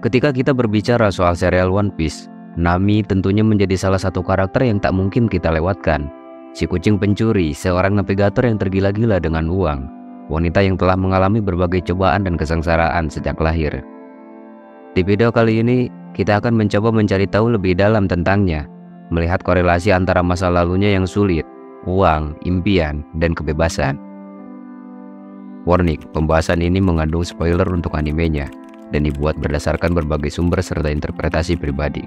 Ketika kita berbicara soal serial One Piece, Nami tentunya menjadi salah satu karakter yang tak mungkin kita lewatkan. Si kucing pencuri, seorang navigator yang tergila-gila dengan uang, wanita yang telah mengalami berbagai cobaan dan kesengsaraan sejak lahir. Di video kali ini, kita akan mencoba mencari tahu lebih dalam tentangnya, melihat korelasi antara masa lalunya yang sulit, uang, impian, dan kebebasan. Warning, pembahasan ini mengandung spoiler untuk animenya dan dibuat berdasarkan berbagai sumber serta interpretasi pribadi.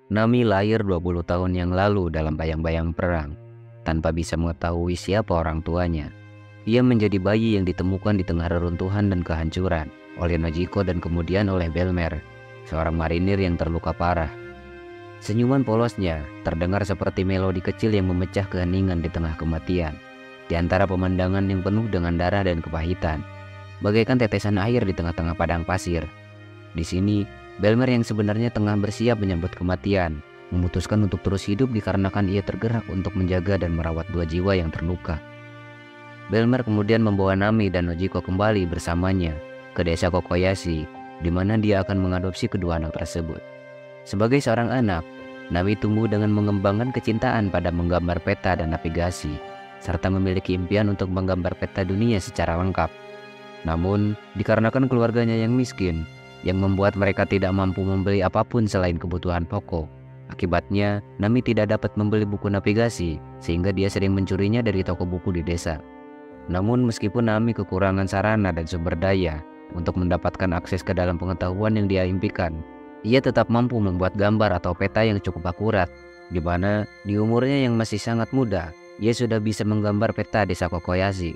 Nami lahir 20 tahun yang lalu dalam bayang-bayang perang, tanpa bisa mengetahui siapa orang tuanya. Ia menjadi bayi yang ditemukan di tengah reruntuhan dan kehancuran oleh Nojiko dan kemudian oleh Belmer, seorang marinir yang terluka parah. Senyuman polosnya terdengar seperti melodi kecil yang memecah keheningan di tengah kematian, di antara pemandangan yang penuh dengan darah dan kepahitan, bagaikan tetesan air di tengah-tengah padang pasir. Di sini, Belmer yang sebenarnya tengah bersiap menyambut kematian, memutuskan untuk terus hidup dikarenakan ia tergerak untuk menjaga dan merawat dua jiwa yang terluka. Belmer kemudian membawa Nami dan Nojiko kembali bersamanya ke desa Kokoyashi, di mana dia akan mengadopsi kedua anak tersebut. Sebagai seorang anak, Nami tumbuh dengan mengembangkan kecintaan pada menggambar peta dan navigasi, serta memiliki impian untuk menggambar peta dunia secara lengkap. Namun, dikarenakan keluarganya yang miskin, yang membuat mereka tidak mampu membeli apapun selain kebutuhan pokok. Akibatnya, Nami tidak dapat membeli buku navigasi, sehingga dia sering mencurinya dari toko buku di desa. Namun meskipun Nami kekurangan sarana dan sumber daya untuk mendapatkan akses ke dalam pengetahuan yang dia impikan, ia tetap mampu membuat gambar atau peta yang cukup akurat, di mana di umurnya yang masih sangat muda, ia sudah bisa menggambar peta desa Kokoyashi.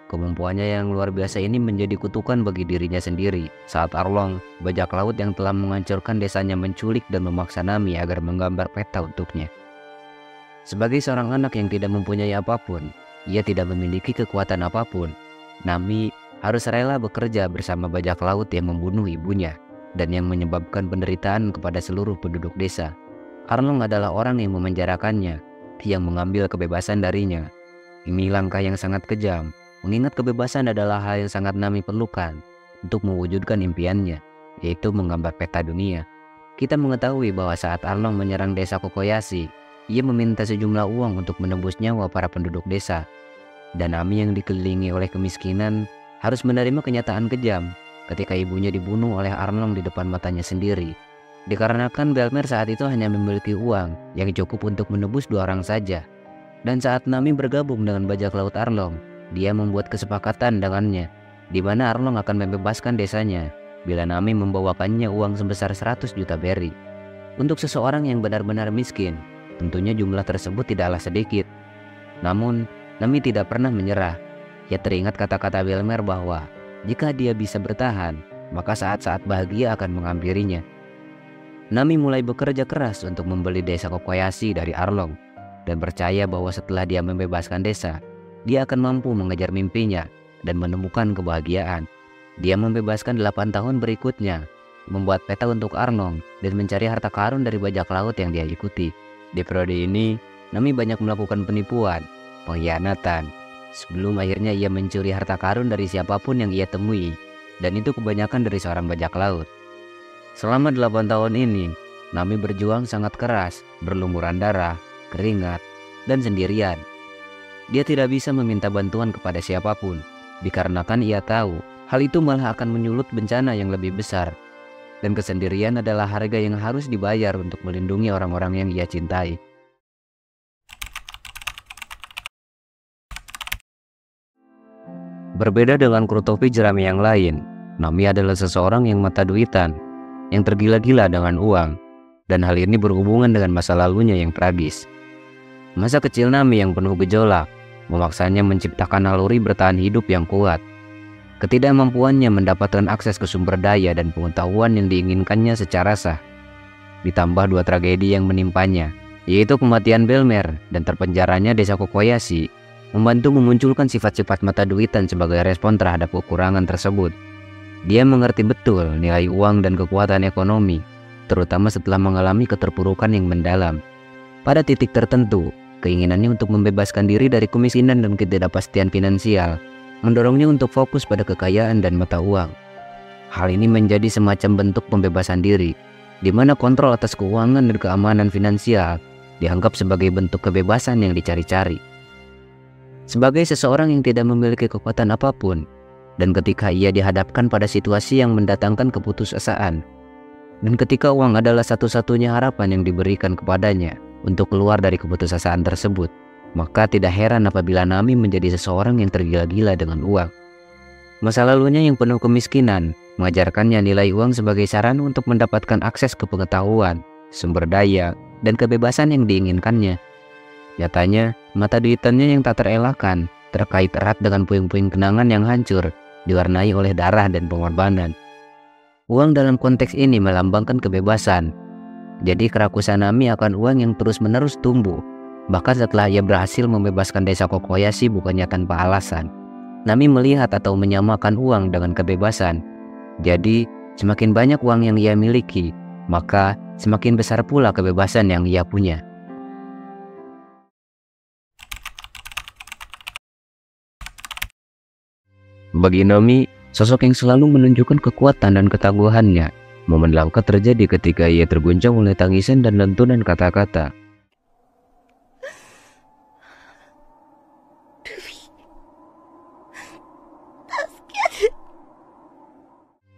Kemampuannya yang luar biasa ini menjadi kutukan bagi dirinya sendiri saat Arlong, bajak laut yang telah menghancurkan desanya, menculik dan memaksa Nami agar menggambar peta untuknya. Sebagai seorang anak yang tidak mempunyai apapun, ia tidak memiliki kekuatan apapun. Nami harus rela bekerja bersama bajak laut yang membunuh ibunya dan yang menyebabkan penderitaan kepada seluruh penduduk desa. Arlong adalah orang yang memenjarakannya, yang mengambil kebebasan darinya. Ini langkah yang sangat kejam, mengingat kebebasan adalah hal yang sangat Nami perlukan untuk mewujudkan impiannya, yaitu menggambar peta dunia. Kita mengetahui bahwa saat Arlong menyerang desa Kokoyashi, ia meminta sejumlah uang untuk menebus nyawa para penduduk desa. Dan Nami yang dikelilingi oleh kemiskinan harus menerima kenyataan kejam ketika ibunya dibunuh oleh Arlong di depan matanya sendiri. Dikarenakan Belmer saat itu hanya memiliki uang yang cukup untuk menebus dua orang saja. Dan saat Nami bergabung dengan bajak laut Arlong, dia membuat kesepakatan dengannya, di mana Arlong akan membebaskan desanya bila Nami membawakannya uang sebesar 100 juta berry. Untuk seseorang yang benar-benar miskin, tentunya jumlah tersebut tidaklah sedikit. Namun, Nami tidak pernah menyerah. Ia teringat kata-kata Belmer bahwa jika dia bisa bertahan, maka saat-saat bahagia akan menghampirinya. Nami mulai bekerja keras untuk membeli desa Kokoyashi dari Arlong, dan percaya bahwa setelah dia membebaskan desa, dia akan mampu mengejar mimpinya dan menemukan kebahagiaan. Dia membebaskan 8 tahun berikutnya, membuat peta untuk Arlong dan mencari harta karun dari bajak laut yang dia ikuti. Di periode ini, Nami banyak melakukan penipuan, pengkhianatan, sebelum akhirnya ia mencuri harta karun dari siapapun yang ia temui, dan itu kebanyakan dari seorang bajak laut. Selama 8 tahun ini, Nami berjuang sangat keras, berlumuran darah, keringat, dan sendirian. Dia tidak bisa meminta bantuan kepada siapapun, dikarenakan ia tahu hal itu malah akan menyulut bencana yang lebih besar. Dan kesendirian adalah harga yang harus dibayar untuk melindungi orang-orang yang ia cintai. Berbeda dengan Kurotopi jerami yang lain, Nami adalah seseorang yang mata duitan, yang tergila-gila dengan uang, dan hal ini berhubungan dengan masa lalunya yang tragis. Masa kecil Nami yang penuh gejolak memaksanya menciptakan naluri bertahan hidup yang kuat. Ketidakmampuannya mendapatkan akses ke sumber daya dan pengetahuan yang diinginkannya secara sah, ditambah dua tragedi yang menimpanya, yaitu kematian Belmer dan terpenjaranya desa Kokoyashi, membantu memunculkan sifat-sifat mata duitan sebagai respon terhadap kekurangan tersebut. Dia mengerti betul nilai uang dan kekuatan ekonomi, terutama setelah mengalami keterpurukan yang mendalam. Pada titik tertentu, keinginannya untuk membebaskan diri dari kemiskinan dan ketidakpastian finansial mendorongnya untuk fokus pada kekayaan dan mata uang. Hal ini menjadi semacam bentuk pembebasan diri, di mana kontrol atas keuangan dan keamanan finansial dianggap sebagai bentuk kebebasan yang dicari-cari. Sebagai seseorang yang tidak memiliki kekuatan apapun, dan ketika ia dihadapkan pada situasi yang mendatangkan keputusasaan, dan ketika uang adalah satu-satunya harapan yang diberikan kepadanya untuk keluar dari keputusasaan tersebut, maka tidak heran apabila Nami menjadi seseorang yang tergila-gila dengan uang. Masa lalunya yang penuh kemiskinan mengajarkannya nilai uang sebagai sarana untuk mendapatkan akses ke pengetahuan, sumber daya, dan kebebasan yang diinginkannya. Nyatanya, mata duitannya yang tak terelakkan terkait erat dengan puing-puing kenangan yang hancur, diwarnai oleh darah dan pengorbanan. Uang dalam konteks ini melambangkan kebebasan. Jadi kerakusan Nami akan uang yang terus-menerus tumbuh. Bahkan setelah ia berhasil membebaskan desa Kokoyashi bukannya tanpa alasan. Nami melihat atau menyamakan uang dengan kebebasan. Jadi, semakin banyak uang yang ia miliki, maka semakin besar pula kebebasan yang ia punya. Bagi Nami, sosok yang selalu menunjukkan kekuatan dan ketangguhannya, momen langka terjadi ketika ia terguncang oleh tangisan dan lantunan kata-kata.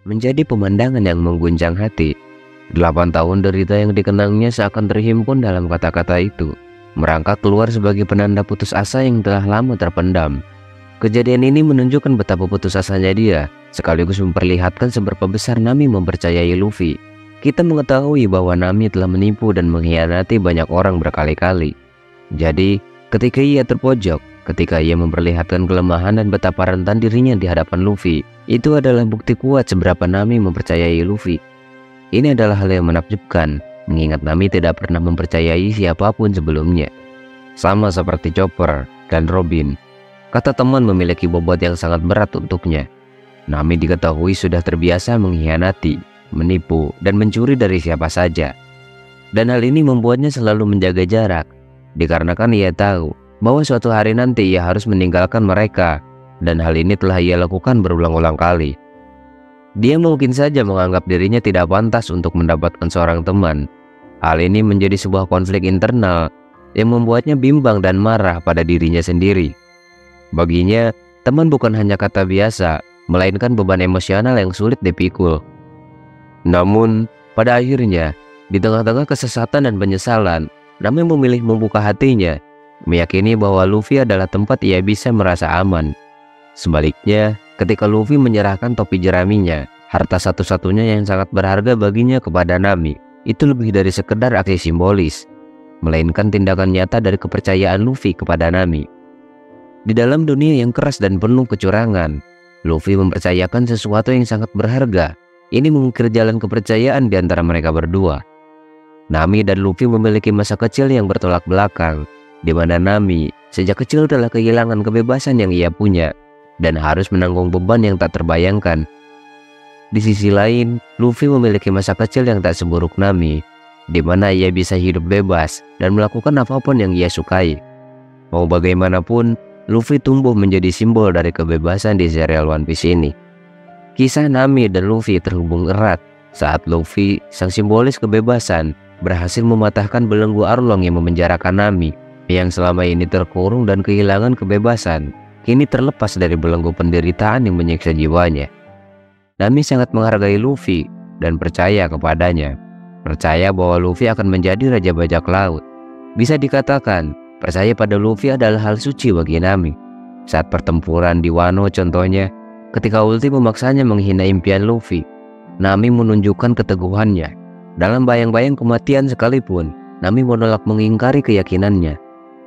Menjadi pemandangan yang mengguncang hati. 8 tahun derita yang dikenangnya seakan terhimpun dalam kata-kata itu, merangkak keluar sebagai penanda putus asa yang telah lama terpendam. Kejadian ini menunjukkan betapa putus asanya dia, sekaligus memperlihatkan seberapa besar Nami mempercayai Luffy. Kita mengetahui bahwa Nami telah menipu dan mengkhianati banyak orang berkali-kali. Jadi, ketika ia terpojok, ketika ia memperlihatkan kelemahan dan betapa rentan dirinya di hadapan Luffy, itu adalah bukti kuat seberapa Nami mempercayai Luffy. Ini adalah hal yang menakjubkan, mengingat Nami tidak pernah mempercayai siapapun sebelumnya. Sama seperti Chopper dan Robin, kata teman memiliki bobot yang sangat berat untuknya. Nami diketahui sudah terbiasa mengkhianati, menipu, dan mencuri dari siapa saja. Dan hal ini membuatnya selalu menjaga jarak, dikarenakan ia tahu bahwa suatu hari nanti ia harus meninggalkan mereka, dan hal ini telah ia lakukan berulang-ulang kali. Dia mungkin saja menganggap dirinya tidak pantas untuk mendapatkan seorang teman. Hal ini menjadi sebuah konflik internal yang membuatnya bimbang dan marah pada dirinya sendiri. Baginya, teman bukan hanya kata biasa, melainkan beban emosional yang sulit dipikul. Namun, pada akhirnya, di tengah-tengah kesesatan dan penyesalan, Nami memilih membuka hatinya, meyakini bahwa Luffy adalah tempat ia bisa merasa aman. Sebaliknya, ketika Luffy menyerahkan topi jeraminya, harta satu-satunya yang sangat berharga baginya kepada Nami, itu lebih dari sekedar aksi simbolis, melainkan tindakan nyata dari kepercayaan Luffy kepada Nami. Di dalam dunia yang keras dan penuh kecurangan, Luffy mempercayakan sesuatu yang sangat berharga. Ini mengukir jalan kepercayaan di antara mereka berdua. Nami dan Luffy memiliki masa kecil yang bertolak belakang, di mana Nami sejak kecil telah kehilangan kebebasan yang ia punya dan harus menanggung beban yang tak terbayangkan. Di sisi lain, Luffy memiliki masa kecil yang tak seburuk Nami, di mana ia bisa hidup bebas dan melakukan apapun yang ia sukai. Mau bagaimanapun, Luffy tumbuh menjadi simbol dari kebebasan di serial One Piece ini. Kisah Nami dan Luffy terhubung erat saat Luffy, sang simbolis kebebasan, berhasil mematahkan belenggu Arlong yang memenjarakan Nami, yang selama ini terkurung dan kehilangan kebebasan, kini terlepas dari belenggu penderitaan yang menyiksa jiwanya. Nami sangat menghargai Luffy dan percaya kepadanya. Percaya bahwa Luffy akan menjadi Raja Bajak Laut. Bisa dikatakan, percaya pada Luffy adalah hal suci bagi Nami. Saat pertempuran di Wano contohnya, ketika Ulti memaksanya menghina impian Luffy, Nami menunjukkan keteguhannya. Dalam bayang-bayang kematian sekalipun, Nami menolak mengingkari keyakinannya.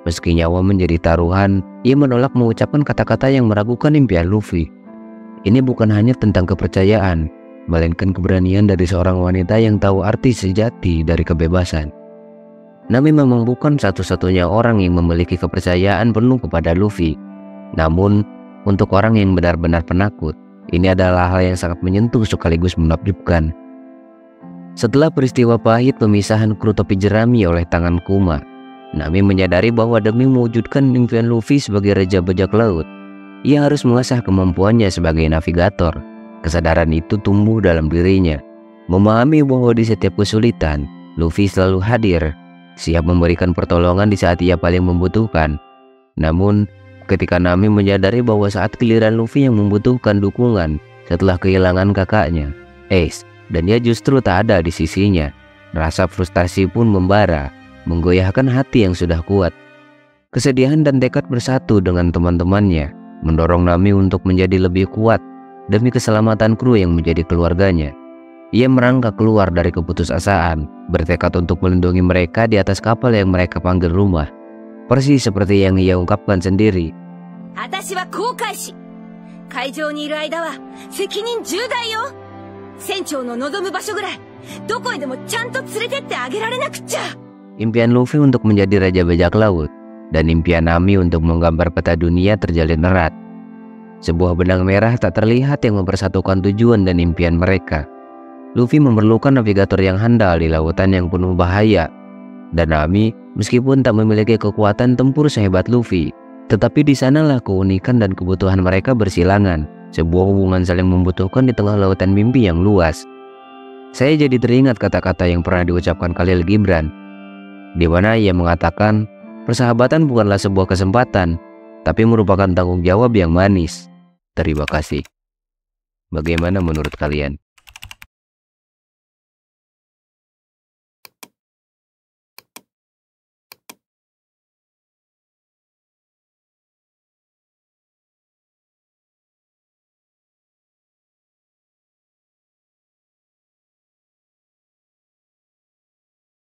Meski nyawa menjadi taruhan, ia menolak mengucapkan kata-kata yang meragukan impian Luffy. Ini bukan hanya tentang kepercayaan, melainkan keberanian dari seorang wanita yang tahu arti sejati dari kebebasan. Nami memang bukan satu-satunya orang yang memiliki kepercayaan penuh kepada Luffy. Namun, untuk orang yang benar-benar penakut, Ini adalah hal yang sangat menyentuh sekaligus menakjubkan. Setelah peristiwa pahit pemisahan kru topi jerami oleh tangan Kuma, Nami menyadari bahwa demi mewujudkan impian Luffy sebagai Raja Bajak Laut, ia harus mengasah kemampuannya sebagai navigator. Kesadaran itu tumbuh dalam dirinya, memahami bahwa di setiap kesulitan, Luffy selalu hadir, siap memberikan pertolongan di saat ia paling membutuhkan. Namun, ketika Nami menyadari bahwa saat giliran Luffy yang membutuhkan dukungan setelah kehilangan kakaknya, Ace, dan dia justru tak ada di sisinya, rasa frustasi pun membara, menggoyahkan hati yang sudah kuat. Kesedihan dan tekad bersatu dengan teman-temannya mendorong Nami untuk menjadi lebih kuat demi keselamatan kru yang menjadi keluarganya. Ia merangkak keluar dari keputusasaan, bertekad untuk melindungi mereka di atas kapal yang mereka panggil rumah. Persis seperti yang ia ungkapkan sendiri. "Atashi wa koukai shi, kaijou ni iru aida wa sekinin judai yo. Senchou no nozomu basho gurai, doko he demo chanto tsurete agerarenakucha." Impian Luffy untuk menjadi Raja Bajak Laut dan impian Nami untuk menggambar peta dunia terjalin erat. Sebuah benang merah tak terlihat yang mempersatukan tujuan dan impian mereka. Luffy memerlukan navigator yang handal di lautan yang penuh bahaya. Dan Nami, meskipun tak memiliki kekuatan tempur sehebat Luffy, tetapi di sanalah keunikan dan kebutuhan mereka bersilangan. Sebuah hubungan saling membutuhkan di tengah lautan mimpi yang luas. Saya jadi teringat kata-kata yang pernah diucapkan Khalil Gibran, di mana ia mengatakan, persahabatan bukanlah sebuah kesempatan, tapi merupakan tanggung jawab yang manis. Terima kasih. Bagaimana menurut kalian?